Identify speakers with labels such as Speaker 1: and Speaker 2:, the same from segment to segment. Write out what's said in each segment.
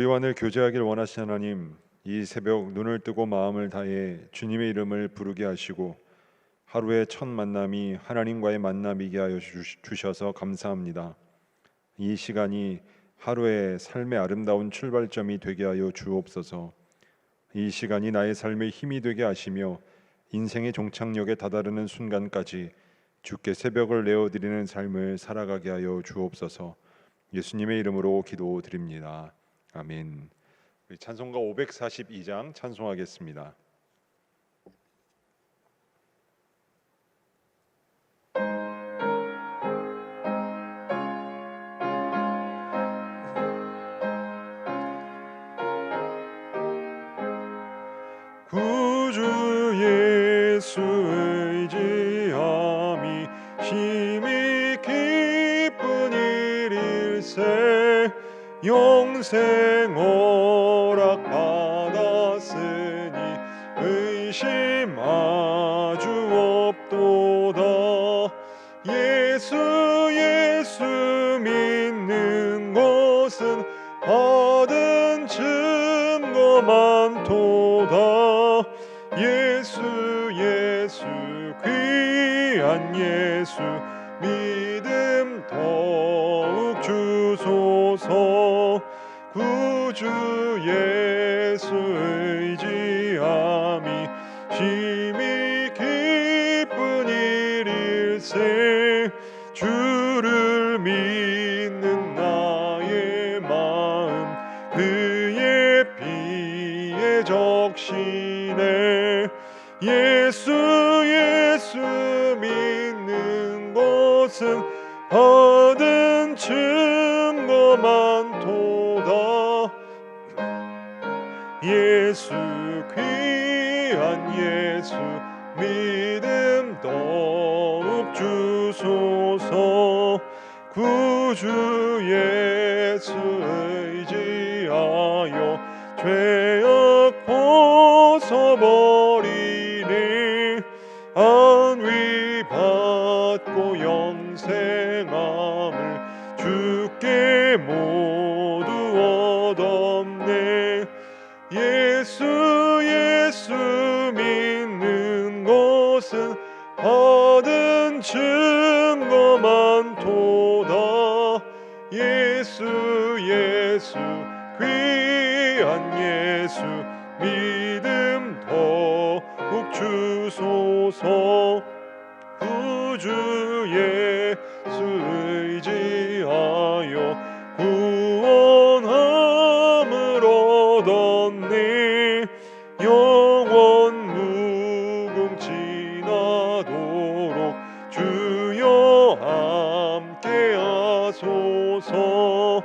Speaker 1: 우리와 늘 교제하길 원하시는 하나님, 이 새벽 눈을 뜨고 마음을 다해 주님의 이름을 부르게 하시고 하루의 첫 만남이 하나님과의 만남이게 하여 주셔서 감사합니다. 이 시간이 하루의 삶의 아름다운 출발점이 되게 하여 주옵소서. 이 시간이 나의 삶의 힘이 되게 하시며 인생의 종착역에 다다르는 순간까지 주께 새벽을 내어드리는 삶을 살아가게 하여 주옵소서. 예수님의 이름으로 기도드립니다. 아멘. 우리 찬송가 542장 찬송하겠습니다. 구주 예수 의지함이 심히 기쁜 일일세. 영생 허락 받았으니 의심 아주 없도다. 예수 믿는 것은 받은 증거 많도다. 예수 귀한 예수 믿음 더욱 주소서. 구주 예수 의지함이 심히 기쁜 일일세. 주를 믿는 나의 마음 그의 피에 적시네. 예수 믿는 것은 받은 증거 많도다. 예수 귀한 예수 믿음 더욱 주소서. 구주 예수 의지하여 죄악 벗어버리니 안위 받고 영생함을 주께 모두 얻었네. 예수 믿는 것은 받은 증거 많도다. 예수 귀한 예수 믿음 더욱 주소서. 구주 예수 의지하여 구원함을 얻었네. 영원 무궁지나도록 주여 함께 하소서.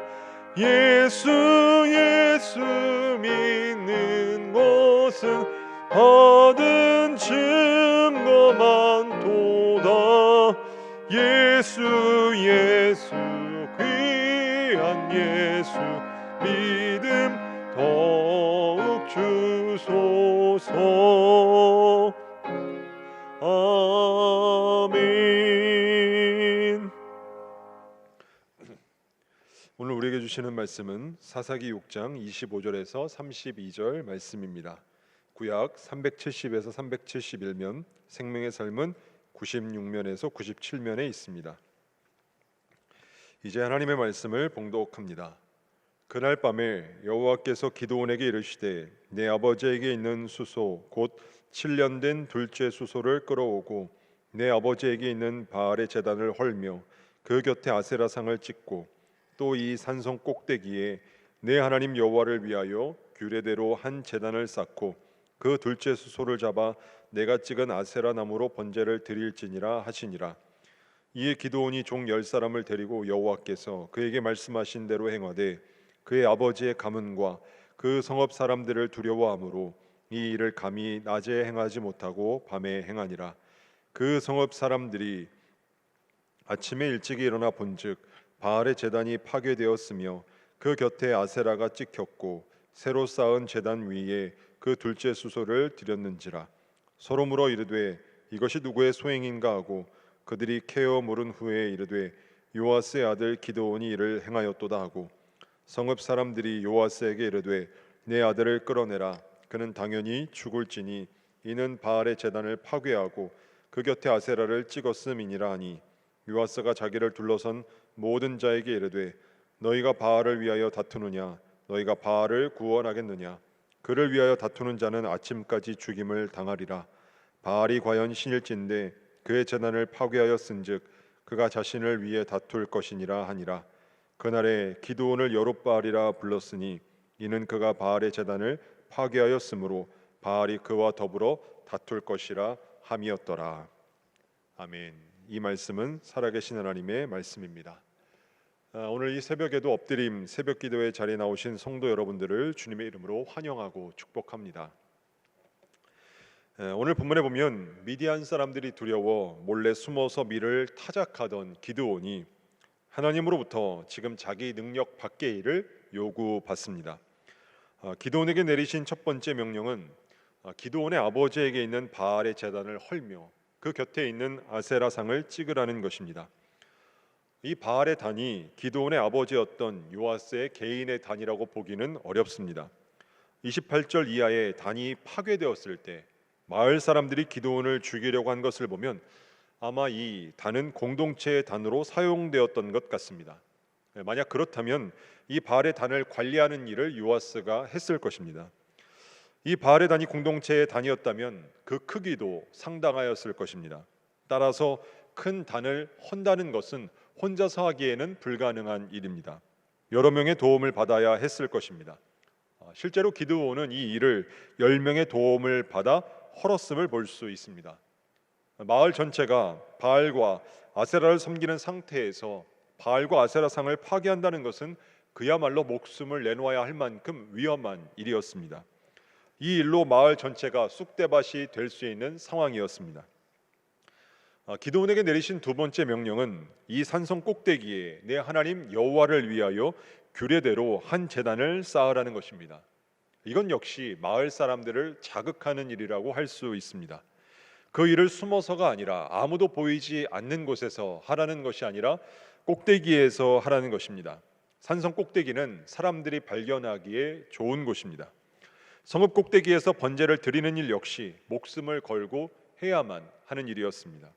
Speaker 1: 예수 믿는 것은 받은 증거 많도다. 예수 귀한 예수 믿음 더욱 주소서. 아멘. 오늘 우리에게 주시는 말씀은 사사기 6장 25절에서 32절 말씀입니다. 구약 370에서 371면, 생명의 삶은 96면에서 97면에 있습니다. 이제 하나님의 말씀을 봉독합니다. 그날 밤에 여호와께서 기드온에게 이르시되 내 아버지에게 있는 수소 곧 7년 된 둘째 수소를 끌어오고 내 아버지에게 있는 바알의 제단을 헐며 그 곁에 아세라상을 찍고 또 이 산성 꼭대기에 내 하나님 여호와를 위하여 규례대로 한 제단을 쌓고 그 둘째 수소를 잡아 내가 찍은 아세라 나무로 번제를 드릴지니라 하시니라. 이에 기드온이 종 10사람을 데리고 여호와께서 그에게 말씀하신 대로 행하되 그의 아버지의 가문과 그 성읍 사람들을 두려워하므로 이 일을 감히 낮에 행하지 못하고 밤에 행하니라. 그 성읍 사람들이 아침에 일찍이 일어나 본즉 바알의 제단이 파괴되었으며 그 곁에 아세라가 찍혔고 새로 쌓은 제단 위에 그 둘째 수소를 드렸는지라. 서로 물어 이르되 이것이 누구의 소행인가 하고 그들이 캐어 물은 후에 이르되 요아스의 아들 기드온이 이를 행하였도다 하고 성읍 사람들이 요아스에게 이르되 내 아들을 끌어내라. 그는 당연히 죽을지니 이는 바알의 제단을 파괴하고 그 곁에 아세라를 찍었음이니라 하니 요아스가 자기를 둘러선 모든 자에게 이르되 너희가 바알을 위하여 다투느냐 너희가 바알을 구원하겠느냐 그를 위하여 다투는 자는 아침까지 죽임을 당하리라. 바알이 과연 신일진데 그의 제단을 파괴하였은즉 그가 자신을 위해 다툴 것이니라 하니라. 그날에 기드온을 여룹바알이라 불렀으니 이는 그가 바알의 제단을 파괴하였으므로 바알이 그와 더불어 다툴 것이라 함이었더라. 아멘. 이 말씀은 살아계신 하나님의 말씀입니다. 오늘 이 새벽에도 엎드림 새벽 기도회 자리에 나오신 성도 여러분들을 주님의 이름으로 환영하고 축복합니다. 오늘 본문에 보면 미디안 사람들이 두려워 몰래 숨어서 밀을 타작하던 기드온이 하나님으로부터 지금 자기 능력 밖의 일을 요구받습니다. 기드온에게 내리신 첫 번째 명령은 기드온의 아버지에게 있는 바알의 제단을 헐며 그 곁에 있는 아세라 상을 찍으라는 것입니다. 이 바알의 단이 기드온의 아버지였던 요아스의 개인의 단이라고 보기는 어렵습니다. 28절 이하의 단이 파괴되었을 때 마을 사람들이 기드온을 죽이려고 한 것을 보면 아마 이 단은 공동체의 단으로 사용되었던 것 같습니다. 만약 그렇다면 이 바알의 단을 관리하는 일을 요아스가 했을 것입니다. 이 바알의 단이 공동체의 단이었다면 그 크기도 상당하였을 것입니다. 따라서 큰 단을 헌다는 것은 혼자서 하기에는 불가능한 일입니다. 여러 명의 도움을 받아야 했을 것입니다. 실제로 기드온은 이 일을 10명의 도움을 받아 헐었음을 볼 수 있습니다. 마을 전체가 바알과 아세라를 섬기는 상태에서 바알과 아세라 상을 파괴한다는 것은 그야말로 목숨을 내놓아야 할 만큼 위험한 일이었습니다. 이 일로 마을 전체가 쑥대밭이 될 수 있는 상황이었습니다. 기드온에게 내리신 두 번째 명령은 이 산성 꼭대기에 내 하나님 여호와를 위하여 규례대로 한 제단을 쌓으라는 것입니다. 이건 역시 마을 사람들을 자극하는 일이라고 할 수 있습니다. 그 일을 숨어서가 아니라 아무도 보이지 않는 곳에서 하라는 것이 아니라 꼭대기에서 하라는 것입니다. 산성 꼭대기는 사람들이 발견하기에 좋은 곳입니다. 성읍 꼭대기에서 번제를 드리는 일 역시 목숨을 걸고 해야만 하는 일이었습니다.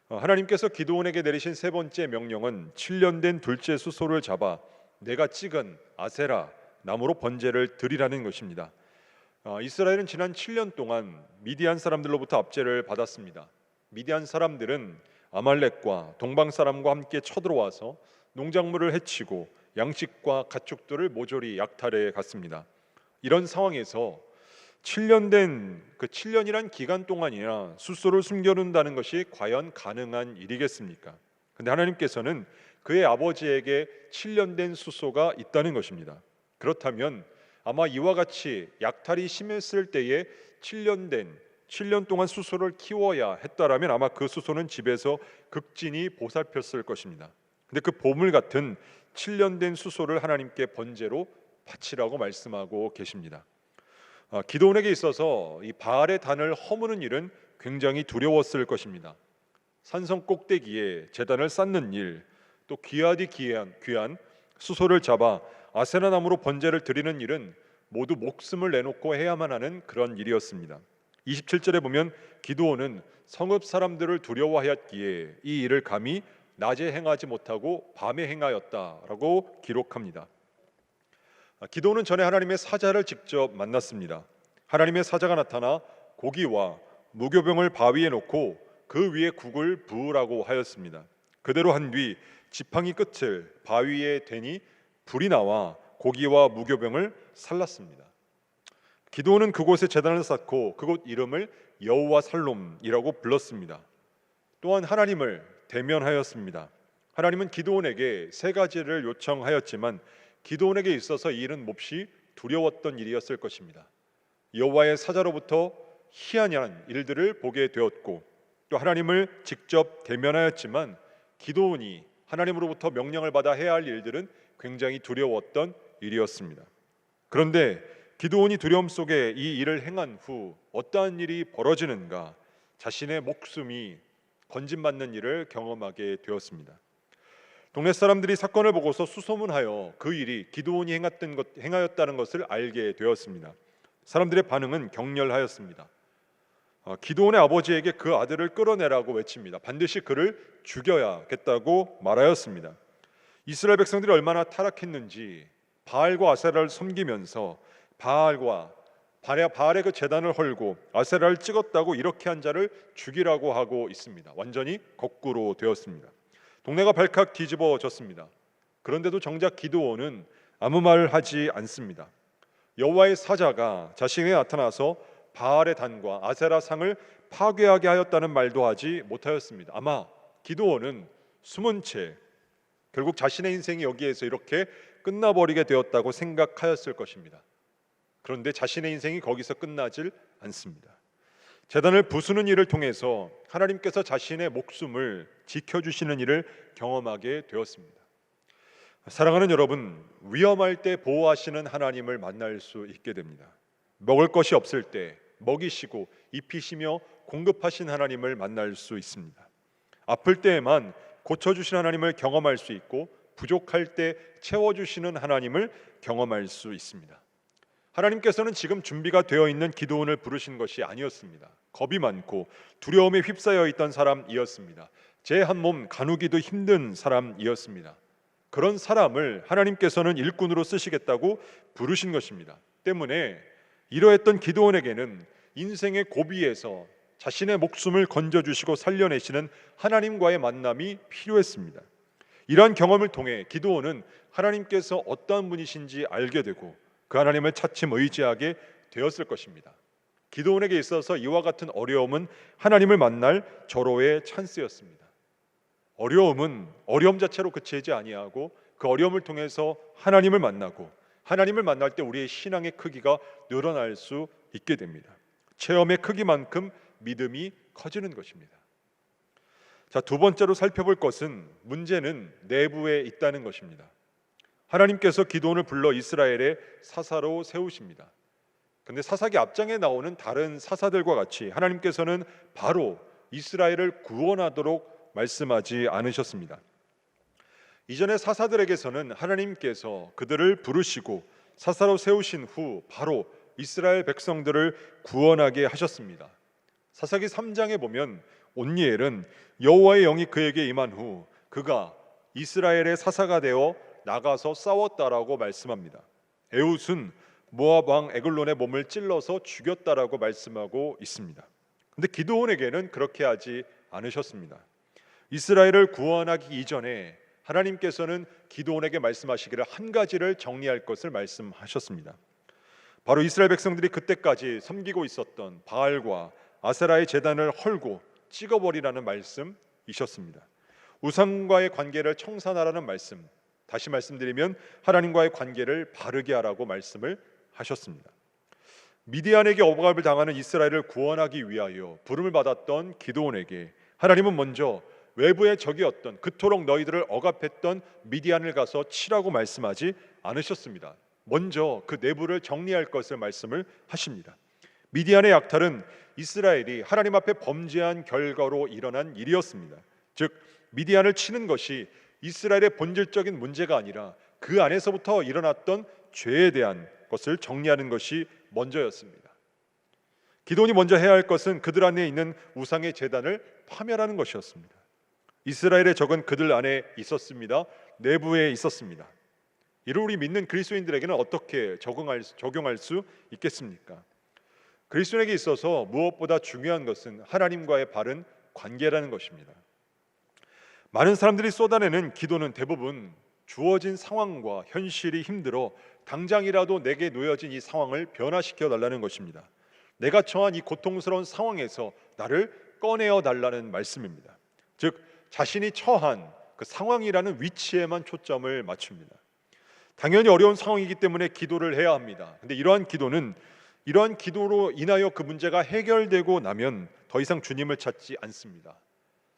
Speaker 1: 하나님께서 기드온에게 내리신 세 번째 명령은 7년 된 둘째 수소를 잡아 내가 찍은 아세라 나무로 번제를 드리라는 것입니다. 이스라엘은 지난 7년 동안 미디안 사람들로부터 압제를 받았습니다. 미디안 사람들은 아말렉과 동방 사람과 함께 쳐들어와서 농작물을 해치고 양식과 가축들을 모조리 약탈해 갔습니다. 이런 상황에서 7년 된 그 7년이란 기간 동안이나 숫소를 숨겨둔다는 것이 과연 가능한 일이겠습니까? 근데 하나님께서는 그의 아버지에게 7년 된 숫소가 있다는 것입니다. 그렇다면 아마 이와 같이 약탈이 심했을 때에 7년 동안 숫소를 키워야 했다라면 아마 그 숫소는 집에서 극진히 보살폈을 것입니다. 근데 그 보물 같은 7년 된 숫소를 하나님께 번제로 바치라고 말씀하고 계십니다. 기드온에게 있어서 이 바알의 단을 허무는 일은 굉장히 두려웠을 것입니다. 산성 꼭대기에 제단을 쌓는 일, 또 귀하디 귀한 수소를 잡아 아세라 나무로 번제를 드리는 일은 모두 목숨을 내놓고 해야만 하는 그런 일이었습니다. 27절에 보면 기드온은 성읍 사람들을 두려워하였기에 이 일을 감히 낮에 행하지 못하고 밤에 행하였다라고 기록합니다. 기드온은 전에 하나님의 사자를 직접 만났습니다. 하나님의 사자가 나타나 고기와 무교병을 바위에 놓고 그 위에 국을 부으라고 하였습니다. 그대로 한 뒤 지팡이 끝을 바위에 대니 불이 나와 고기와 무교병을 살랐습니다. 기드온은 그곳에 제단을 쌓고 그곳 이름을 여호와 살롬이라고 불렀습니다. 또한 하나님을 대면하였습니다. 하나님은 기드온에게 세 가지를 요청하였지만 기드온에게 있어서 이 일은 몹시 두려웠던 일이었을 것입니다. 여호와의 사자로부터 희한한 일들을 보게 되었고 또 하나님을 직접 대면하였지만 기드온이 하나님으로부터 명령을 받아 해야 할 일들은 굉장히 두려웠던 일이었습니다. 그런데 기드온이 두려움 속에 이 일을 행한 후 어떠한 일이 벌어지는가? 자신의 목숨이 건진받는 일을 경험하게 되었습니다. 동네 사람들이 사건을 보고서 수소문하여 그 일이 기드온이 행하였다는 것을 알게 되었습니다. 사람들의 반응은 격렬하였습니다. 기드온의 아버지에게 그 아들을 끌어내라고 외칩니다. 반드시 그를 죽여야겠다고 말하였습니다. 이스라엘 백성들이 얼마나 타락했는지 바알과 아세라를 섬기면서 바알의 그 제단을 헐고 아세라를 찍었다고 이렇게 한 자를 죽이라고 하고 있습니다. 완전히 거꾸로 되었습니다. 동네가 발칵 뒤집어졌습니다. 그런데도 정작 기드온은 아무 말 하지 않습니다. 여호와의 사자가 자신에게 나타나서 바알의 단과 아세라 상을 파괴하게 하였다는 말도 하지 못하였습니다. 아마 기드온은 숨은 채 결국 자신의 인생이 여기에서 이렇게 끝나버리게 되었다고 생각하였을 것입니다. 그런데 자신의 인생이 거기서 끝나질 않습니다. 제단을 부수는 일을 통해서 하나님께서 자신의 목숨을 지켜주시는 일을 경험하게 되었습니다. 사랑하는 여러분, 위험할 때 보호하시는 하나님을 만날 수 있게 됩니다. 먹을 것이 없을 때 먹이시고 입히시며 공급하신 하나님을 만날 수 있습니다. 아플 때에만 고쳐주신 하나님을 경험할 수 있고 부족할 때 채워주시는 하나님을 경험할 수 있습니다. 하나님께서는 지금 준비가 되어 있는 기드온을 부르신 것이 아니었습니다. 겁이 많고 두려움에 휩싸여 있던 사람이었습니다. 제 한 몸 가누기도 힘든 사람이었습니다. 그런 사람을 하나님께서는 일꾼으로 쓰시겠다고 부르신 것입니다. 때문에 이러했던 기드온에게는 인생의 고비에서 자신의 목숨을 건져주시고 살려내시는 하나님과의 만남이 필요했습니다. 이러한 경험을 통해 기드온은 하나님께서 어떠한 분이신지 알게 되고 그 하나님을 차츰 의지하게 되었을 것입니다. 기드온에게 있어서 이와 같은 어려움은 하나님을 만날 절호의 찬스였습니다. 어려움은 어려움 자체로 그치지 아니하고 그 어려움을 통해서 하나님을 만나고 하나님을 만날 때 우리의 신앙의 크기가 늘어날 수 있게 됩니다. 체험의 크기만큼 믿음이 커지는 것입니다. 자, 두 번째로 살펴볼 것은 문제는 내부에 있다는 것입니다. 하나님께서 기드온을 불러 이스라엘의 사사로 세우십니다. 그런데 사사기 앞장에 나오는 다른 사사들과 같이 하나님께서는 바로 이스라엘을 구원하도록 말씀하지 않으셨습니다. 이전의 사사들에게서는 하나님께서 그들을 부르시고 사사로 세우신 후 바로 이스라엘 백성들을 구원하게 하셨습니다. 사사기 3장에 보면 온니엘은 여호와의 영이 그에게 임한 후 그가 이스라엘의 사사가 되어 나가서 싸웠다라고 말씀합니다. 에훗은 모압 왕 에글론의 몸을 찔러서 죽였다라고 말씀하고 있습니다. 그런데 기드온에게는 그렇게 하지 않으셨습니다. 이스라엘을 구원하기 이전에 하나님께서는 기드온에게 말씀하시기를 한 가지를 정리할 것을 말씀하셨습니다. 바로 이스라엘 백성들이 그때까지 섬기고 있었던 바알과 아세라의 제단을 헐고 찍어버리라는 말씀이셨습니다. 우상과의 관계를 청산하라는 말씀, 다시 말씀드리면 하나님과의 관계를 바르게 하라고 말씀을 하셨습니다. 미디안에게 억압을 당하는 이스라엘을 구원하기 위하여 부름을 받았던 기드온에게 하나님은 먼저 외부의 적이었던 그토록 너희들을 억압했던 미디안을 가서 치라고 말씀하지 않으셨습니다. 먼저 그 내부를 정리할 것을 말씀을 하십니다. 미디안의 약탈은 이스라엘이 하나님 앞에 범죄한 결과로 일어난 일이었습니다. 즉 미디안을 치는 것이 이스라엘의 본질적인 문제가 아니라 그 안에서부터 일어났던 죄에 대한 것을 정리하는 것이 먼저였습니다. 기드온이 먼저 해야 할 것은 그들 안에 있는 우상의 제단을 파멸하는 것이었습니다. 이스라엘의 적은 그들 안에 있었습니다. 내부에 있었습니다. 이를 우리 믿는 그리스도인들에게는 어떻게 적용할 수 있겠습니까? 그리스도인에게 있어서 무엇보다 중요한 것은 하나님과의 바른 관계라는 것입니다. 많은 사람들이 쏟아내는 기도는 대부분 주어진 상황과 현실이 힘들어 당장이라도 내게 놓여진 이 상황을 변화시켜 달라는 것입니다. 내가 처한 이 고통스러운 상황에서 나를 꺼내어 달라는 말씀입니다. 즉 자신이 처한 그 상황이라는 위치에만 초점을 맞춥니다. 당연히 어려운 상황이기 때문에 기도를 해야 합니다. 근데 이러한 기도로 인하여 그 문제가 해결되고 나면 더 이상 주님을 찾지 않습니다.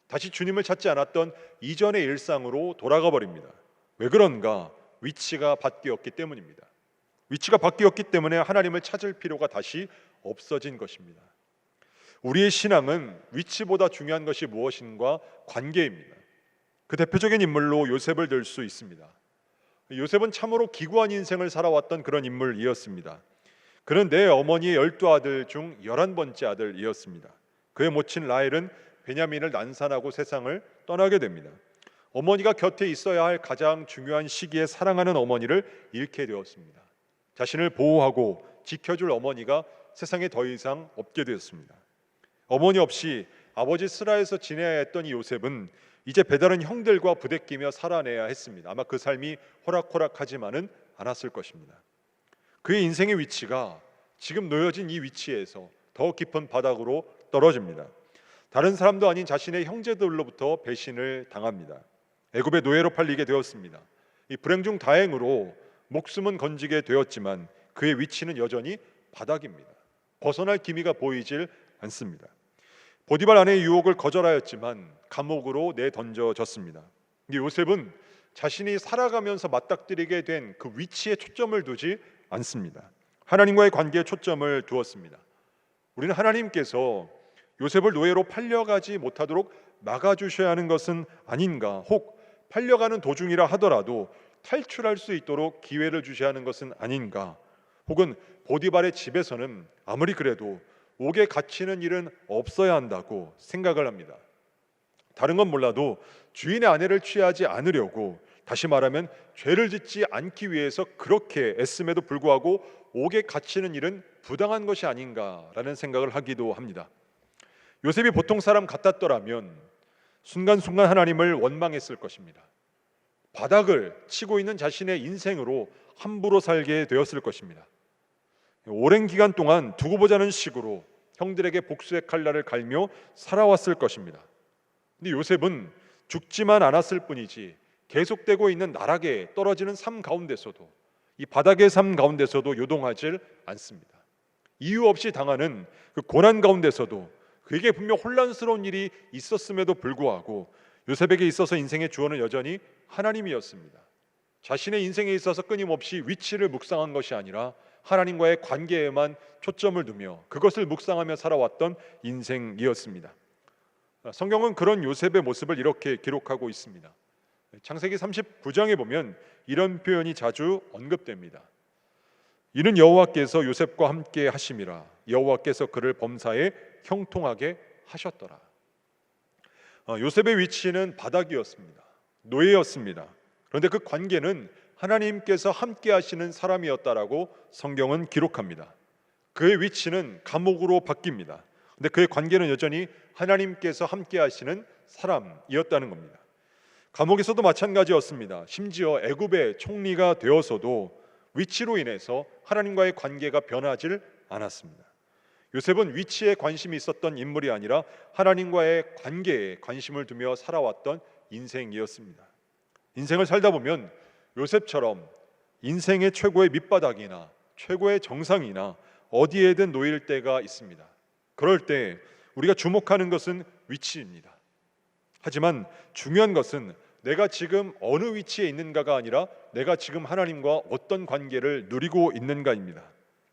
Speaker 1: 다시 주님을 찾지 않았던 이전의 일상으로 돌아가 버립니다. 왜 그런가? 위치가 바뀌었기 때문입니다. 위치가 바뀌었기 때문에 하나님을 찾을 필요가 다시 없어진 것입니다. 우리의 신앙은 위치보다 중요한 것이 무엇인가? 관계입니다. 그 대표적인 인물로 요셉을 들 수 있습니다. 요셉은 참으로 기구한 인생을 살아왔던 그런 인물이었습니다. 그는 내 어머니의 12아들 중 11번째 아들이었습니다. 그의 모친 라헬은 베냐민을 난산하고 세상을 떠나게 됩니다. 어머니가 곁에 있어야 할 가장 중요한 시기에 사랑하는 어머니를 잃게 되었습니다. 자신을 보호하고 지켜줄 어머니가 세상에 더 이상 없게 되었습니다. 어머니 없이 아버지 슬하에서 지내야 했던 이 요셉은 이제 배다른 형들과 부대끼며 살아내야 했습니다. 아마 그 삶이 호락호락하지만은 않았을 것입니다. 그의 인생의 위치가 지금 놓여진 이 위치에서 더 깊은 바닥으로 떨어집니다. 다른 사람도 아닌 자신의 형제들로부터 배신을 당합니다. 애굽의 노예로 팔리게 되었습니다. 이 불행 중 다행으로 목숨은 건지게 되었지만 그의 위치는 여전히 바닥입니다. 벗어날 기미가 보이질 않습니다. 보디발 아내의 유혹을 거절하였지만 감옥으로 내던져졌습니다. 요셉은 자신이 살아가면서 맞닥뜨리게 된 그 위치에 초점을 두지 않습니다. 하나님과의 관계에 초점을 두었습니다. 우리는 하나님께서 요셉을 노예로 팔려가지 못하도록 막아주셔야 하는 것은 아닌가, 혹 팔려가는 도중이라 하더라도 탈출할 수 있도록 기회를 주셔야 하는 것은 아닌가, 혹은 보디발의 집에서는 아무리 그래도 옥에 갇히는 일은 없어야 한다고 생각을 합니다. 다른 건 몰라도 주인의 아내를 취하지 않으려고, 다시 말하면 죄를 짓지 않기 위해서 그렇게 애씀에도 불구하고 옥에 갇히는 일은 부당한 것이 아닌가라는 생각을 하기도 합니다. 요셉이 보통 사람 같았더라면 순간순간 하나님을 원망했을 것입니다. 바닥을 치고 있는 자신의 인생으로 함부로 살게 되었을 것입니다. 오랜 기간 동안 두고 보자는 식으로 형들에게 복수의 칼날을 갈며 살아왔을 것입니다. 근데 요셉은 죽지만 않았을 뿐이지 계속되고 있는 나락에 떨어지는 삶 가운데서도, 이 바닥의 삶 가운데서도 요동하질 않습니다. 이유 없이 당하는 그 고난 가운데서도 그에게 분명 혼란스러운 일이 있었음에도 불구하고 요셉에게 있어서 인생의 주어는 여전히 하나님이었습니다. 자신의 인생에 있어서 끊임없이 위치를 묵상한 것이 아니라 하나님과의 관계에만 초점을 두며 그것을 묵상하며 살아왔던 인생이었습니다. 성경은 그런 요셉의 모습을 이렇게 기록하고 있습니다. 창세기 39장에 보면 이런 표현이 자주 언급됩니다. 이는 여호와께서 요셉과 함께 하심이라, 여호와께서 그를 범사에 형통하게 하셨더라. 요셉의 위치는 바닥이었습니다. 노예였습니다. 그런데 그 관계는 하나님께서 함께 하시는 사람이었다라고 성경은 기록합니다. 그의 위치는 감옥으로 바뀝니다. 그런데 그의 관계는 여전히 하나님께서 함께 하시는 사람이었다는 겁니다. 감옥에서도 마찬가지였습니다. 심지어 애굽의 총리가 되어서도 위치로 인해서 하나님과의 관계가 변하질 않았습니다. 요셉은 위치에 관심이 있었던 인물이 아니라 하나님과의 관계에 관심을 두며 살아왔던 인생이었습니다. 인생을 살다 보면 요셉처럼 인생의 최고의 밑바닥이나 최고의 정상이나 어디에든 놓일 때가 있습니다. 그럴 때 우리가 주목하는 것은 위치입니다. 하지만 중요한 것은 내가 지금 어느 위치에 있는가가 아니라 내가 지금 하나님과 어떤 관계를 누리고 있는가입니다.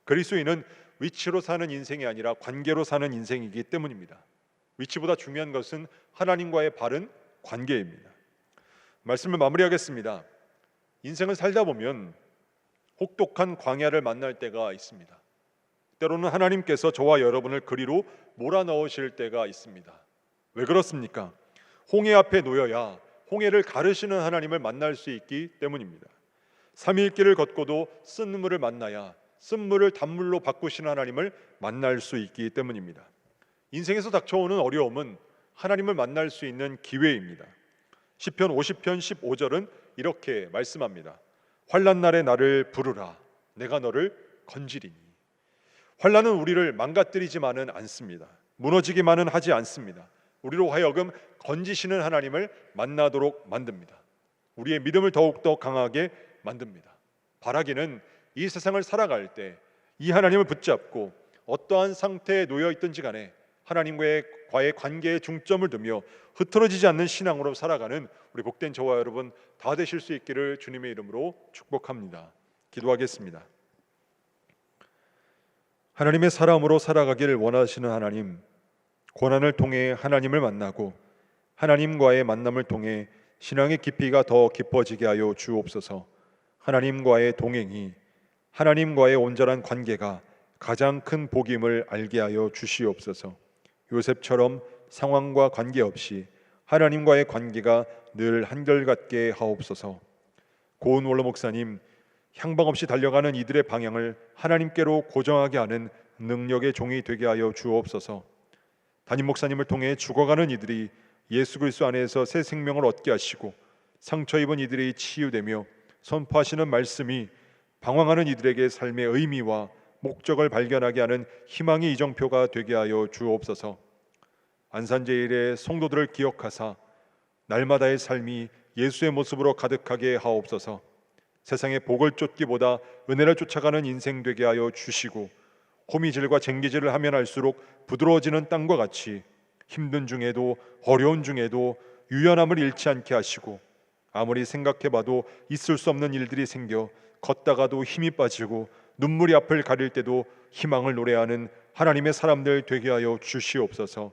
Speaker 1: 그리스도인은 위치로 사는 인생이 아니라 관계로 사는 인생이기 때문입니다. 위치보다 중요한 것은 하나님과의 바른 관계입니다. 말씀을 마무리하겠습니다. 인생을 살다 보면 혹독한 광야를 만날 때가 있습니다. 때로는 하나님께서 저와 여러분을 그리로 몰아넣으실 때가 있습니다. 왜 그렇습니까? 홍해 앞에 놓여야 홍해를 가르시는 하나님을 만날 수 있기 때문입니다. 삼일길을 걷고도 쓴물을 만나야 쓴물을 단물로 바꾸시는 하나님을 만날 수 있기 때문입니다. 인생에서 닥쳐오는 어려움은 하나님을 만날 수 있는 기회입니다. 시편 50편 15절은 이렇게 말씀합니다. 환난 날에 나를 부르라, 내가 너를 건지리니. 환난은 우리를 망가뜨리지만은 않습니다. 무너지기만은 하지 않습니다. 우리로 하여금 건지시는 하나님을 만나도록 만듭니다. 우리의 믿음을 더욱더 강하게 만듭니다. 바라기는 이 세상을 살아갈 때 이 하나님을 붙잡고 어떠한 상태에 놓여 있든지 간에 하나님과의 관계에 중점을 두며 흐트러지지 않는 신앙으로 살아가는 우리 복된 저와 여러분 다 되실 수 있기를 주님의 이름으로 축복합니다. 기도하겠습니다. 하나님의 사람으로 살아가기를 원하시는 하나님, 고난을 통해 하나님을 만나고 하나님과의 만남을 통해 신앙의 깊이가 더 깊어지게 하여 주옵소서. 하나님과의 동행이, 하나님과의 온전한 관계가 가장 큰 복임을 알게 하여 주시옵소서. 요셉처럼 상황과 관계없이 하나님과의 관계가 늘 한결같게 하옵소서. 고은 원로 목사님, 향방 없이 달려가는 이들의 방향을 하나님께로 고정하게 하는 능력의 종이 되게 하여 주옵소서. 담임 목사님을 통해 죽어가는 이들이 예수 그리스도 안에서 새 생명을 얻게 하시고, 상처 입은 이들이 치유되며 선포하시는 말씀이 방황하는 이들에게 삶의 의미와 목적을 발견하게 하는 희망의 이정표가 되게 하여 주옵소서. 안산제일의 성도들을 기억하사 날마다의 삶이 예수의 모습으로 가득하게 하옵소서. 세상의 복을 쫓기보다 은혜를 쫓아가는 인생 되게 하여 주시고, 호미질과 쟁기질을 하면 할수록 부드러워지는 땅과 같이 힘든 중에도 어려운 중에도 유연함을 잃지 않게 하시고, 아무리 생각해봐도 있을 수 없는 일들이 생겨 걷다가도 힘이 빠지고 눈물이 앞을 가릴 때도 희망을 노래하는 하나님의 사람들 되게 하여 주시옵소서.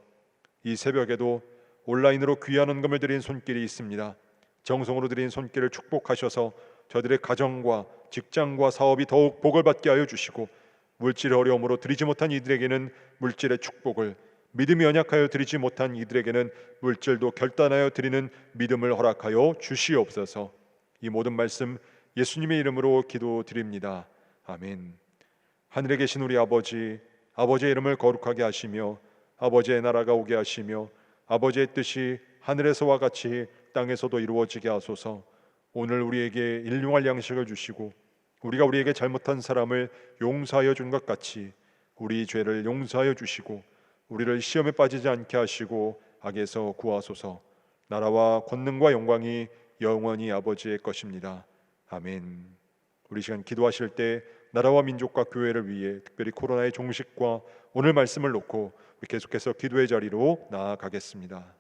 Speaker 1: 이 새벽에도 온라인으로 귀한 헌금을 드린 손길이 있습니다. 정성으로 드린 손길을 축복하셔서 저들의 가정과 직장과 사업이 더욱 복을 받게 하여 주시고, 물질의 어려움으로 드리지 못한 이들에게는 물질의 축복을, 믿음이 연약하여 드리지 못한 이들에게는 물질도 결단하여 드리는 믿음을 허락하여 주시옵소서. 이 모든 말씀 예수님의 이름으로 기도드립니다. 아멘. 하늘에 계신 우리 아버지, 아버지의 이름을 거룩하게 하시며 아버지의 나라가 오게 하시며 아버지의 뜻이 하늘에서와 같이 땅에서도 이루어지게 하소서. 오늘 우리에게 일용할 양식을 주시고, 우리가 우리에게 잘못한 사람을 용서하여 준 것 같이 우리 죄를 용서하여 주시고, 우리를 시험에 빠지지 않게 하시고 악에서 구하소서. 나라와 권능과 영광이 영원히 아버지의 것입니다. 아멘. 우리 시간 기도하실 때 나라와 민족과 교회를 위해, 특별히 코로나의 종식과 오늘 말씀을 놓고 계속해서 기도의 자리로 나아가겠습니다.